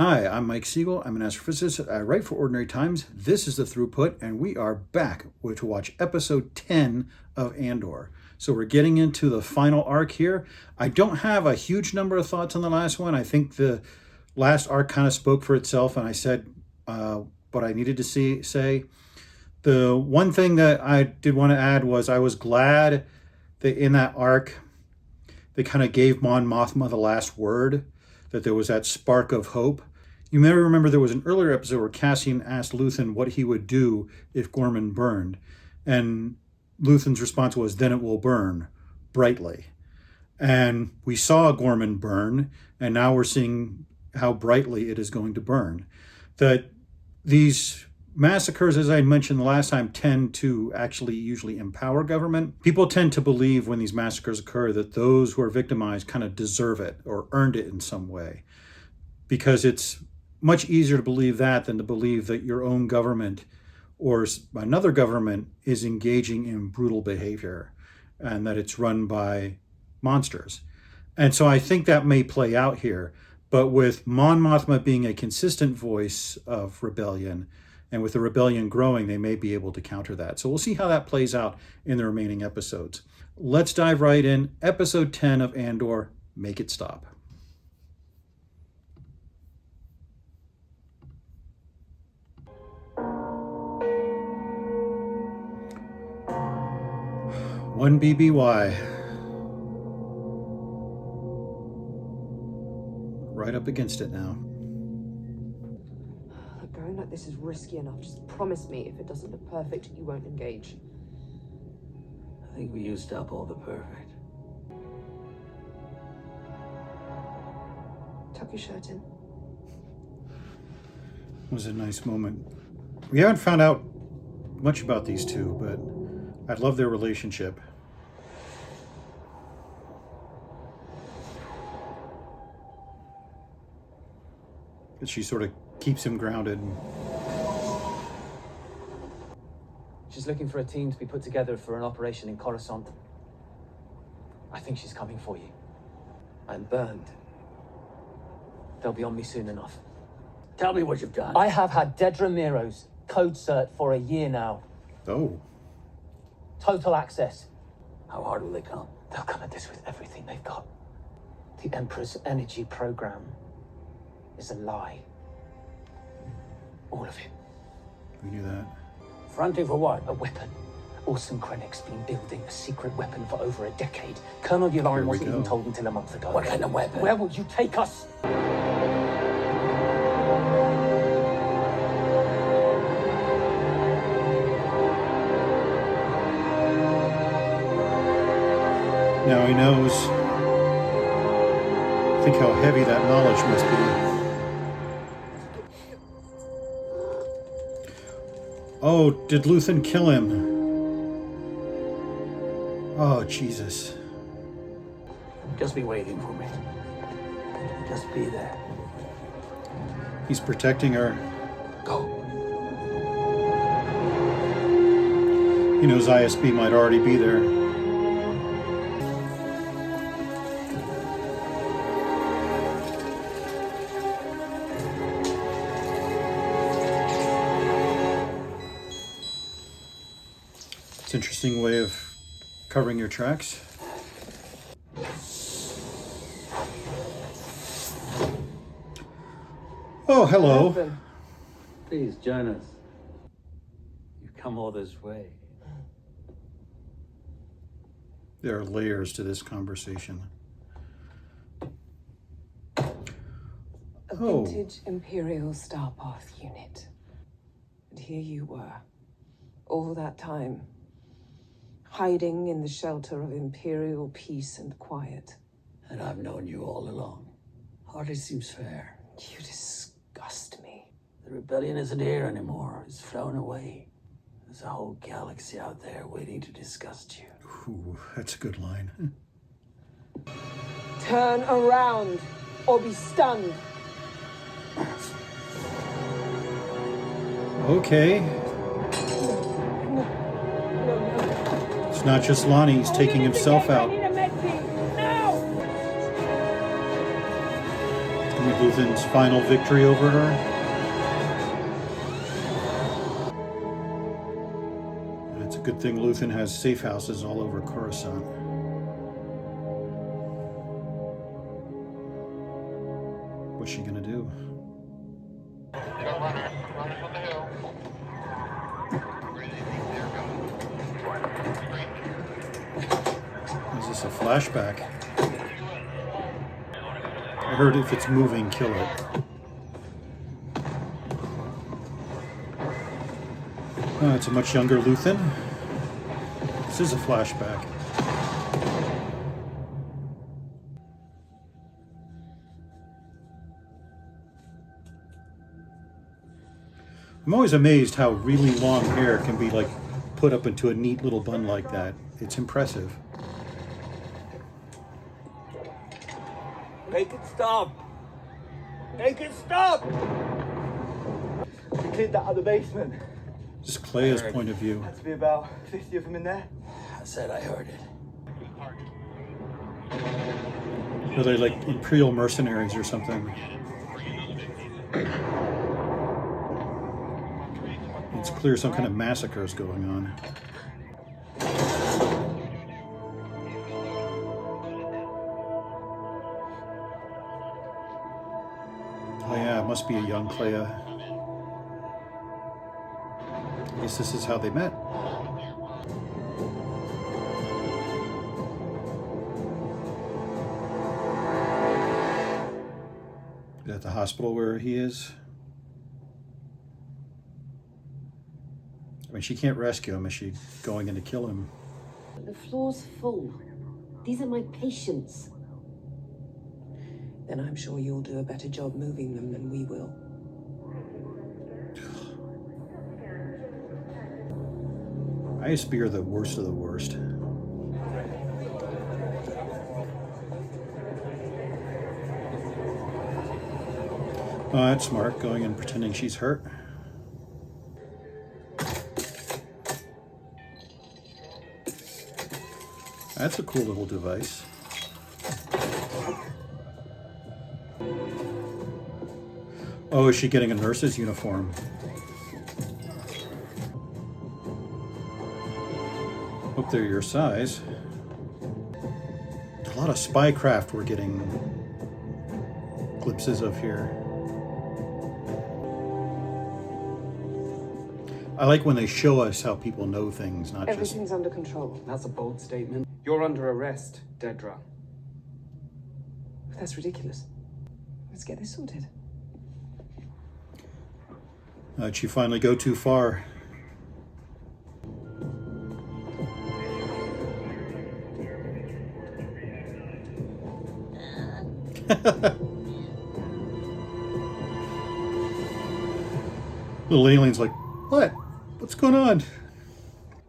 Hi, I'm Mike Siegel. I'm an astrophysicist. I write for Ordinary Times. This is The Throughput, and we are back to watch episode 10 of Andor. So we're getting into the final arc here. I don't have a huge number of thoughts on the last one. I think the last arc kind of spoke for itself, and I said what I needed to say. The one thing that I did want to add was I was glad that in that arc, they kind of gave Mon Mothma the last word, that there was that spark of hope. You may remember there was an earlier episode where Cassian asked Luthen what he would do if Gorman burned. And Luthen's response was, then it will burn brightly. And we saw Gorman burn, and now we're seeing how brightly it is going to burn. That these massacres, as I mentioned the last time, tend to actually usually empower government. People tend to believe when these massacres occur that those who are victimized kind of deserve it or earned it in some way, because it's much easier to believe that than to believe that your own government or another government is engaging in brutal behavior and that it's run by monsters. And so I think that may play out here, but with Mon Mothma being a consistent voice of rebellion, and with the rebellion growing, they may be able to counter that. So we'll see how that plays out in the remaining episodes. Let's dive right in. Episode 10 of Andor, Make It Stop. One BBY. Right up against it now. Going like this is risky enough. Just promise me if it doesn't look perfect, you won't engage. I think we used up all the perfect. Tuck your shirt in. It was a nice moment. We haven't found out much about these two, but I love their relationship. That she sort of keeps him grounded. She's looking for a team to be put together for an operation in Coruscant. I think she's coming for you. I'm burned. They'll be on me soon enough. Tell me what you've done. I have had Dedra Miro's code cert for a year now. Oh. Total access. How hard will they come? They'll come at this with everything they've got. The Emperor's energy program is a lie. All of it. We knew that. Fronting for what? A weapon. Orson Krennic's been building a secret weapon for over a decade. Colonel Yularen wasn't even told until a month ago. What kind of weapon? Where will you take us? Now he knows. Think how heavy that knowledge must be. Oh, did Luthen kill him? Oh, Jesus. Just be waiting for me. Just be there. He's protecting her. Go. He knows ISB might already be there. It's an interesting way of covering your tracks. Oh, hello. Please join us. You've come all this way. There are layers to this conversation. A vintage Imperial Starpath unit. And here you were, all that time, hiding in the shelter of Imperial peace and quiet. And I've known you all along. Hardly seems fair. You disgust me. The rebellion isn't here anymore. It's flown away. There's a whole galaxy out there waiting to disgust you. Ooh, that's a good line. Turn around, or be stunned. Okay. It's not just Lonnie, he's taking himself out. Gonna be Luthen's final victory over her. And it's a good thing Luthen has safe houses all over Coruscant. What's she gonna do? Runners on the hill. Is this a flashback? I heard if it's moving, kill it. Oh, it's a much younger Luthen. This is a flashback. I'm always amazed how really long hair can be like put up into a neat little bun like that. It's impressive. Make it stop! Make it stop! We cleared that out of the basement. This is Kleya's point of view. Had to be about 50 of them in there. I said I heard it. Are they like Imperial mercenaries or something? It's clear some kind of massacre is going on. Oh yeah, it must be a young Kleya. I guess this is how they met. Is that the hospital where he is? I mean, she can't rescue him. Is she going in to kill him? The floor's full. These are my patients. Then I'm sure you'll do a better job moving them than we will. ISB are the worst of the worst. Oh, that's smart, going and pretending she's hurt. That's a cool little device. Oh, is she getting a nurse's uniform? Hope they're your size. A lot of spycraft we're getting glimpses of here. I like when they show us how people know things, not just... Everything's under control. That's a bold statement. You're under arrest, Dedra. That's ridiculous. Let's get this sorted. Did she finally go too far? Little alien's like, what? What's going on?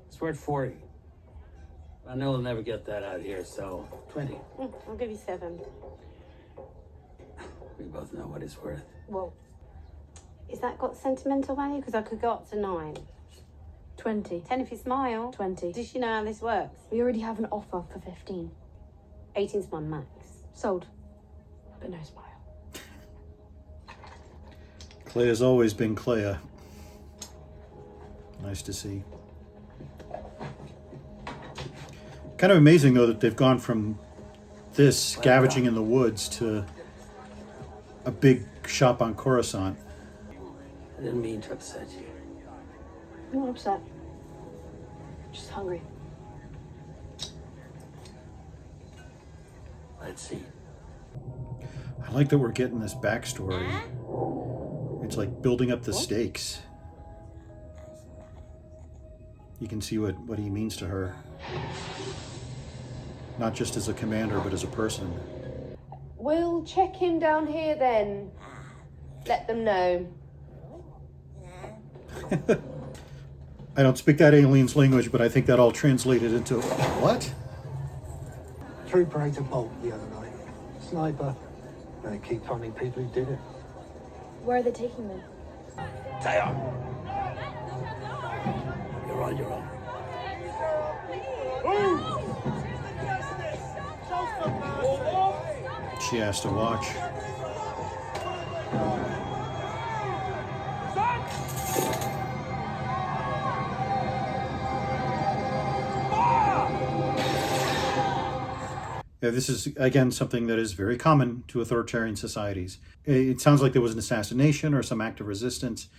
It's worth 40. I know we'll never get that out here, so 20. I'll give you 7. We both know what it's worth. Well, is that got sentimental value? Because I could go up to 9. 20. 10 if you smile. 20. Does she know how this works? We already have an offer for 15. 18's my max. Sold. But no smile. Kleya's always been Kleya. Nice to see. Kind of amazing, though, that they've gone from this scavenging in the woods to a big shop on Coruscant. I didn't mean to upset you. I'm not upset. Just hungry. Let's see. I like that we're getting this backstory. It's like building up the stakes. You can see what he means to her. Not just as a commander, but as a person. We'll check him down here then. Let them know. I don't speak that alien's language, but I think that all translated into what? Trooper ate a bolt the other night. Sniper. And they keep finding people who did it. Where are they taking them? You're on your own. She has to watch. This is, again, something that is very common to authoritarian societies. It sounds like there was an assassination or some act of resistance,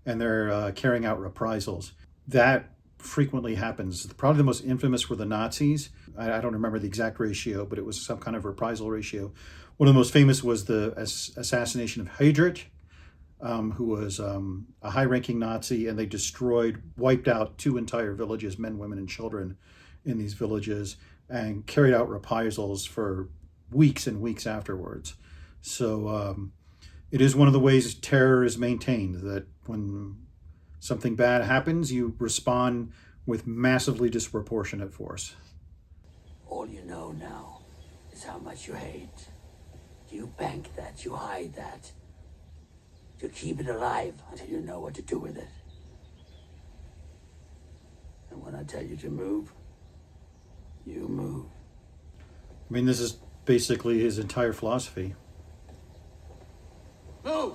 and they're carrying out reprisals. That frequently happens. Probably the most infamous were the Nazis. I don't remember the exact ratio, but it was some kind of reprisal ratio. One of the most famous was the assassination of Heydrich, who was a high-ranking Nazi, and they wiped out 2 entire villages, men, women, and children in these villages, and carried out reprisals for weeks and weeks afterwards. So it is one of the ways terror is maintained, that when something bad happens, you respond with massively disproportionate force. All you know now is how much you hate. You bank that, you hide that. You keep it alive until you know what to do with it. And when I tell you to move, you move. I mean, this is basically his entire philosophy. Move!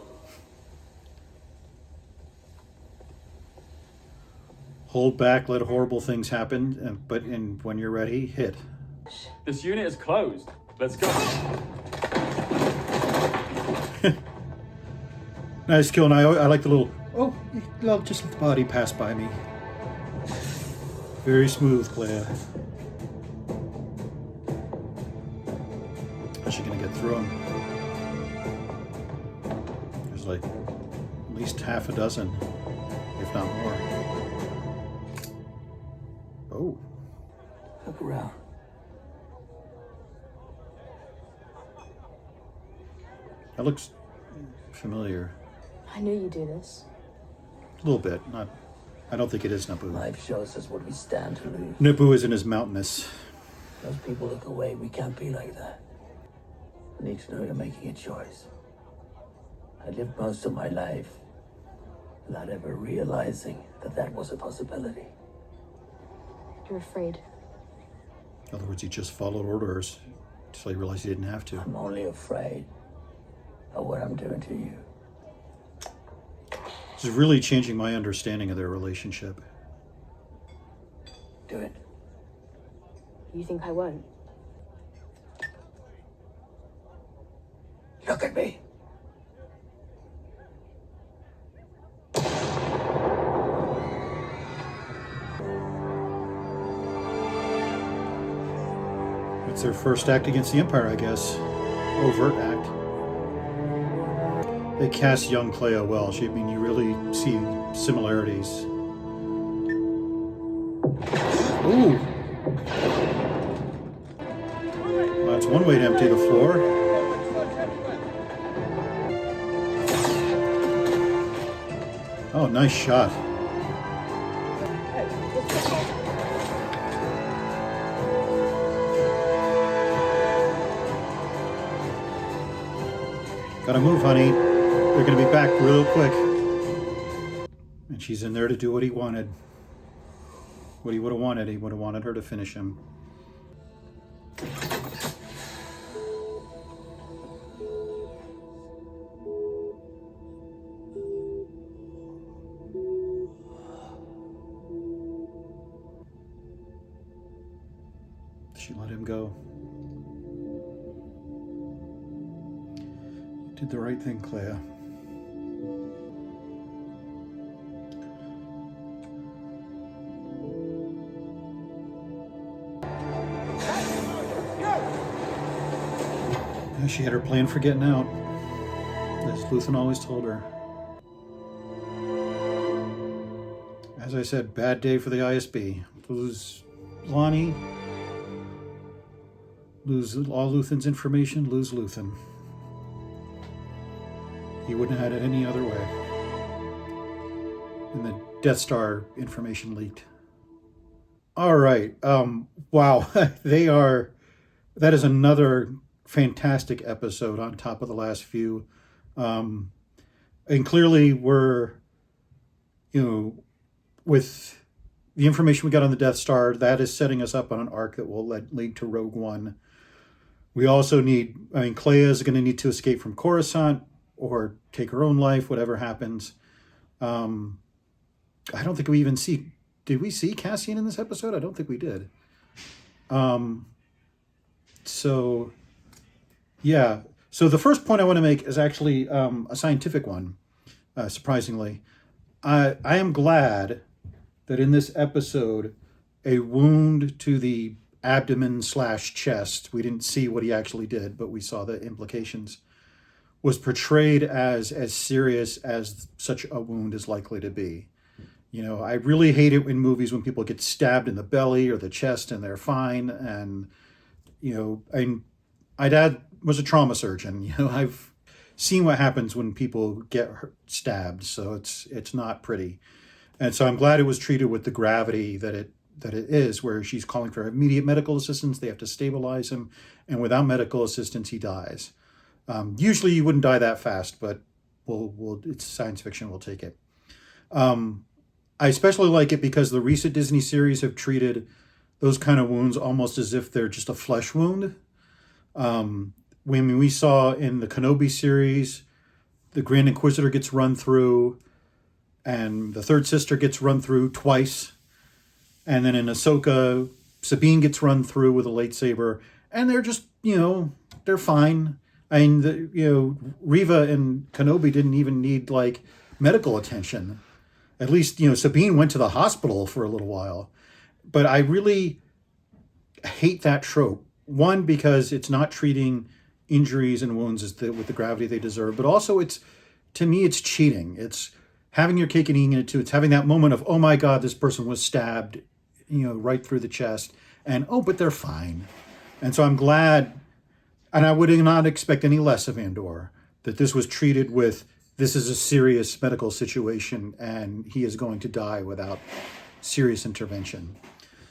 Hold back, let horrible things happen, but when you're ready, hit. This unit is closed. Let's go. Nice kill, and I like the little, just let the body pass by me. Very smooth, Kleya. How's she gonna get through him? There's like at least half a dozen, if not more. Oh. Look around. That looks familiar. I knew you'd do this. A little bit. I don't think it is Naboo. Life shows us what we stand to lose. Naboo isn't as mountainous. Those people look away. We can't be like that. I need to know you're making a choice. I lived most of my life without ever realizing that was a possibility. You're afraid. In other words, he just followed orders until he realized he didn't have to. I'm only afraid of what I'm doing to you. This is really changing my understanding of their relationship. Do it. You think I won't? Look at me. It's their first act against the Empire, I guess. Overt act. They cast young Kleya well. You really see similarities. Ooh! Well, that's one way to empty the floor. Oh, nice shot. Gotta move, honey. They're gonna be back real quick. And she's in there to do what he wanted. What he would have wanted. He would have wanted her to finish him. She let him go. You did the right thing, Kleya. Yeah, she had her plan for getting out, as Luthen always told her. As I said, bad day for the ISB. Lose Lonnie, lose all Luthen's information, lose Luthen. He wouldn't have had it any other way. And the Death Star information leaked. All right. Wow. That is another fantastic episode on top of the last few. And clearly we're, with the information we got on the Death Star, that is setting us up on an arc that will lead to Rogue One. We also Kleya is going to need to escape from Coruscant or take her own life, whatever happens. I don't think we even did we see Cassian in this episode? I don't think we did. So, yeah. So the first point I want to make is actually a scientific one, surprisingly. I am glad that in this episode, a wound to the abdomen/chest, we didn't see what he actually did, but we saw the implications, was portrayed as serious as such a wound is likely to be. You know, I really hate it in movies when people get stabbed in the belly or the chest and they're fine. And, you know, my dad was a trauma surgeon. You know, I've seen what happens when people get stabbed. So it's not pretty. And so I'm glad it was treated with the gravity that it is, where she's calling for immediate medical assistance. They have to stabilize him. And without medical assistance, he dies. Usually you wouldn't die that fast, but it's science fiction. We'll take it. I especially like it because the recent Disney series have treated those kind of wounds almost as if they're just a flesh wound. When we saw in the Kenobi series, the Grand Inquisitor gets run through, and the third sister gets run through twice. And then in Ahsoka, Sabine gets run through with a lightsaber, and they're just, you know, they're fine. I mean, Reva and Kenobi didn't even need like medical attention. At least, you know, Sabine went to the hospital for a little while. But I really hate that trope. One, because it's not treating injuries and wounds with the gravity they deserve. But also, to me, it's cheating. It's having your cake and eating it too. It's having that moment of, oh my God, this person was stabbed, you know, right through the chest. And, oh, but they're fine. And so I'm glad, and I would not expect any less of Andor, that this was treated with, this is a serious medical situation and he is going to die without serious intervention.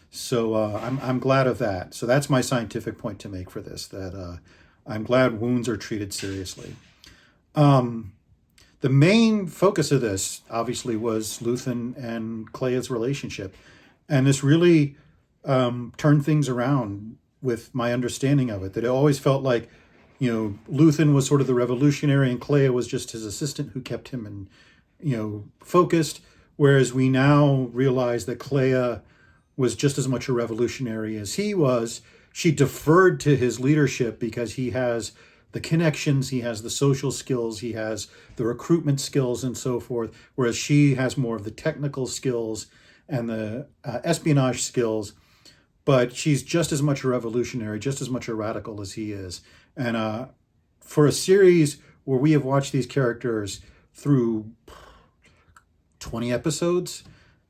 So I'm glad of that. So that's my scientific point to make for this, that I'm glad wounds are treated seriously. The main focus of this, obviously, was Luthen and Kleya's relationship. And this really turned things around with my understanding of it, that it always felt like, you know, Luthen was sort of the revolutionary and Kleya was just his assistant who kept him focused. Whereas we now realize that Kleya was just as much a revolutionary as he was. She deferred to his leadership because he has the connections, he has the social skills, he has the recruitment skills and so forth. Whereas she has more of the technical skills and the espionage skills. But she's just as much a revolutionary, just as much a radical as he is. And for a series where we have watched these characters through 20 episodes,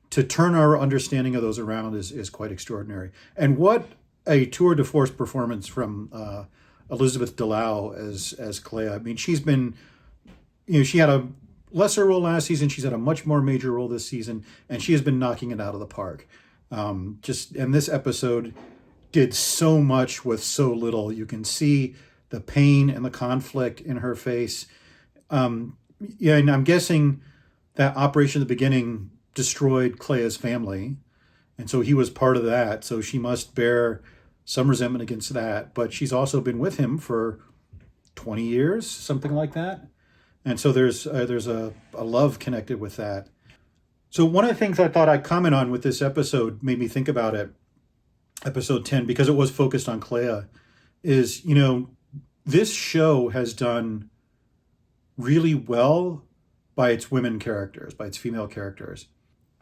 to turn our understanding of those around is quite extraordinary. And what a tour de force performance from Elizabeth Dulau as Kleya. I mean, she's been, you know, she had a lesser role last season. She's had a much more major role this season, and she has been knocking it out of the park. And this episode did so much with so little. You can see the pain and the conflict in her face. And I'm guessing that operation at the beginning destroyed Kleya's family. And so he was part of that. So she must bear some resentment against that. But she's also been with him for 20 years, something like that. And so there's a love connected with that. So one of the things I thought I'd comment on with this episode made me think about it, episode 10, because it was focused on Kleya, is, you know, this show has done really well by its women characters, by its female characters.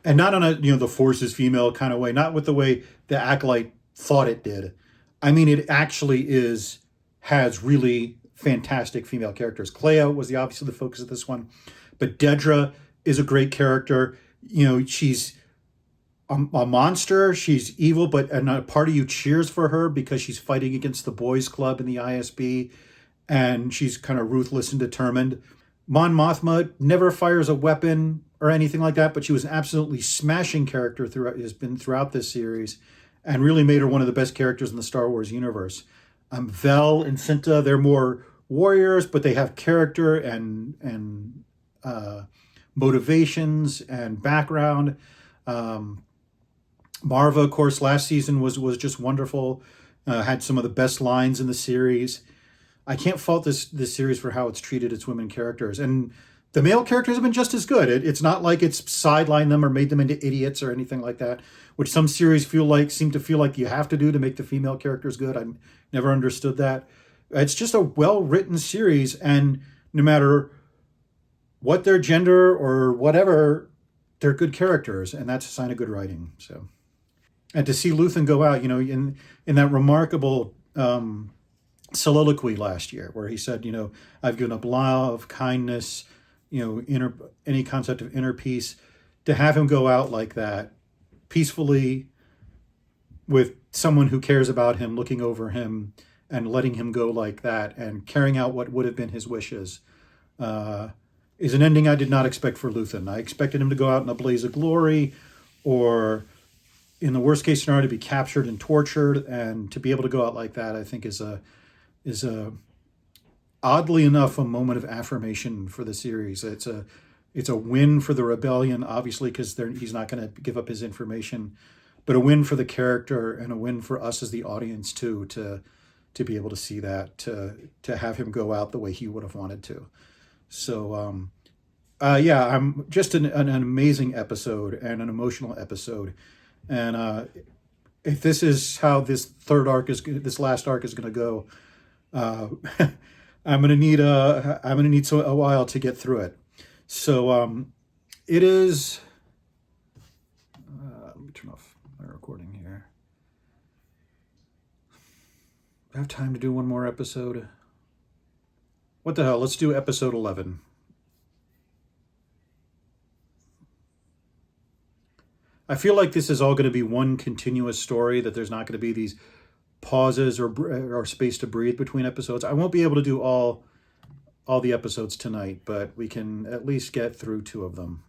And not on a, you know, the Force is female kind of way, not with the way the Acolyte thought it did. I mean, it actually has really fantastic female characters. Kleya was obviously the focus of this one, but Dedra is a great character. You know, she's a monster, she's evil, but a part of you cheers for her because she's fighting against the boys club in the ISB, and she's kind of ruthless and determined. Mon Mothma never fires a weapon or anything like that, but she was an absolutely smashing character throughout this series, and really made her one of the best characters in the Star Wars universe. Vel and Cinta, they're more warriors, but they have character and motivations and background. Marva, of course, last season was just wonderful. Had some of the best lines in the series. I can't fault this series for how it's treated its women characters. And The male characters have been just as good. It's not like it's sidelined them or made them into idiots or anything like that, which some series seem to feel like you have to do to make the female characters good. I never understood that. It's just a well-written series, and no matter what their gender or whatever, they're good characters, and that's a sign of good writing. So, and to see Luthen go out, in that remarkable soliloquy last year, where he said, I've given up love, kindness, any concept of inner peace, to have him go out like that, peacefully, with someone who cares about him, looking over him, and letting him go like that, and carrying out what would have been his wishes, is an ending I did not expect for Luthen. I expected him to go out in a blaze of glory, or in the worst case scenario, to be captured and tortured, and to be able to go out like that, I think is a oddly enough, a moment of affirmation for the series. It's a win for the rebellion, obviously, because he's not going to give up his information, but a win for the character and a win for us as the audience too, to be able to see that, to have him go out the way he would have wanted to. So, I'm just an amazing episode and an emotional episode. And if this is how this last arc is going to go, I'm gonna need a while to get through it. So it is. Let me turn off my recording here. I have time to do one more episode. What the hell? Let's do episode 11. I feel like this is all going to be one continuous story, that there's not going to be these pauses or space to breathe between episodes. I won't be able to do all the episodes tonight, but we can at least get through 2 of them.